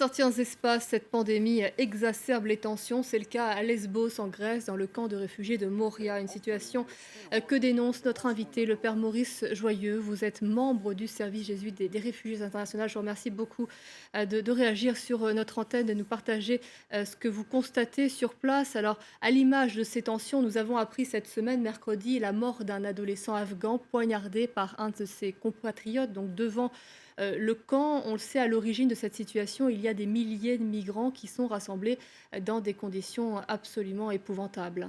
Certains espaces, cette pandémie exacerbe les tensions. C'est le cas à Lesbos, en Grèce, dans le camp de réfugiés de Moria. Une situation que dénonce notre invité, le père Maurice Joyeux. Vous êtes membre du service jésuite des réfugiés internationaux. Je vous remercie beaucoup de réagir sur notre antenne, de nous partager ce que vous constatez sur place. Alors, à l'image de ces tensions, nous avons appris cette semaine, mercredi, la mort d'un adolescent afghan poignardé par un de ses compatriotes, donc devant le camp. On le sait, à l'origine de cette situation, il y a des milliers de migrants qui sont rassemblés dans des conditions absolument épouvantables.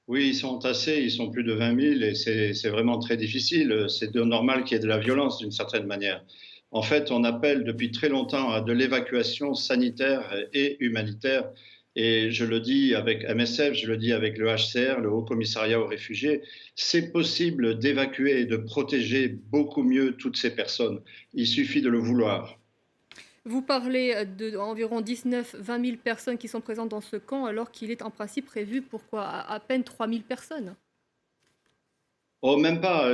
Oui, ils sont tassés, ils sont plus de 20 000 et c'est vraiment très difficile. C'est normal qu'il y ait de la violence d'une certaine manière. En fait, on appelle depuis très longtemps à de l'évacuation sanitaire et humanitaire. Et je le dis avec MSF, je le dis avec le HCR, le Haut Commissariat aux réfugiés, c'est possible d'évacuer et de protéger beaucoup mieux toutes ces personnes. Il suffit de le vouloir. Vous parlez d'environ 19-20 000 personnes qui sont présentes dans ce camp, alors qu'il est en principe prévu pour quoi? À peine 3 000 personnes. Oh, même pas.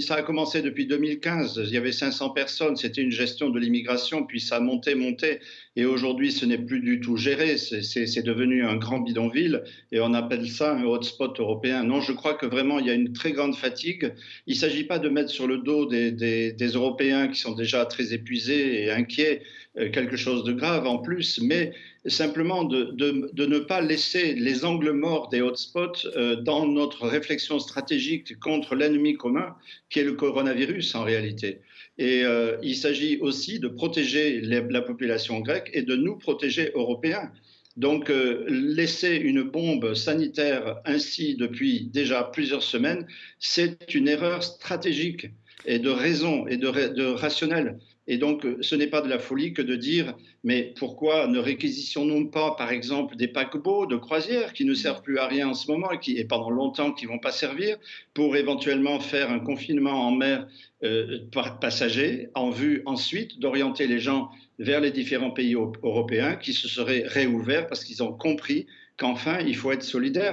Ça a commencé depuis 2015. Il y avait 500 personnes. C'était une gestion de l'immigration, puis ça a monté, monté. Et aujourd'hui, ce n'est plus du tout géré. C'est devenu un grand bidonville et on appelle ça un hotspot européen. Non, je crois que vraiment, il y a une très grande fatigue. Il ne s'agit pas de mettre sur le dos des Européens qui sont déjà très épuisés et inquiets quelque chose de grave en plus, mais simplement de ne pas laisser les angles morts des hotspots dans notre réflexion stratégique contre l'ennemi commun, qui est le coronavirus en réalité. Et il s'agit aussi de protéger la population grecque et de nous protéger Européens. Donc, laisser une bombe sanitaire ainsi depuis déjà plusieurs semaines, c'est une erreur stratégique et de raison et de rationnel. Et donc, ce n'est pas de la folie que de dire, mais pourquoi ne réquisitionnons pas, par exemple, des paquebots de croisière qui ne servent plus à rien en ce moment et pendant longtemps qui ne vont pas servir, pour éventuellement faire un confinement en mer passager, en vue ensuite d'orienter les gens vers les différents pays européens qui se seraient réouverts parce qu'ils ont compris qu'enfin, il faut être solidaire.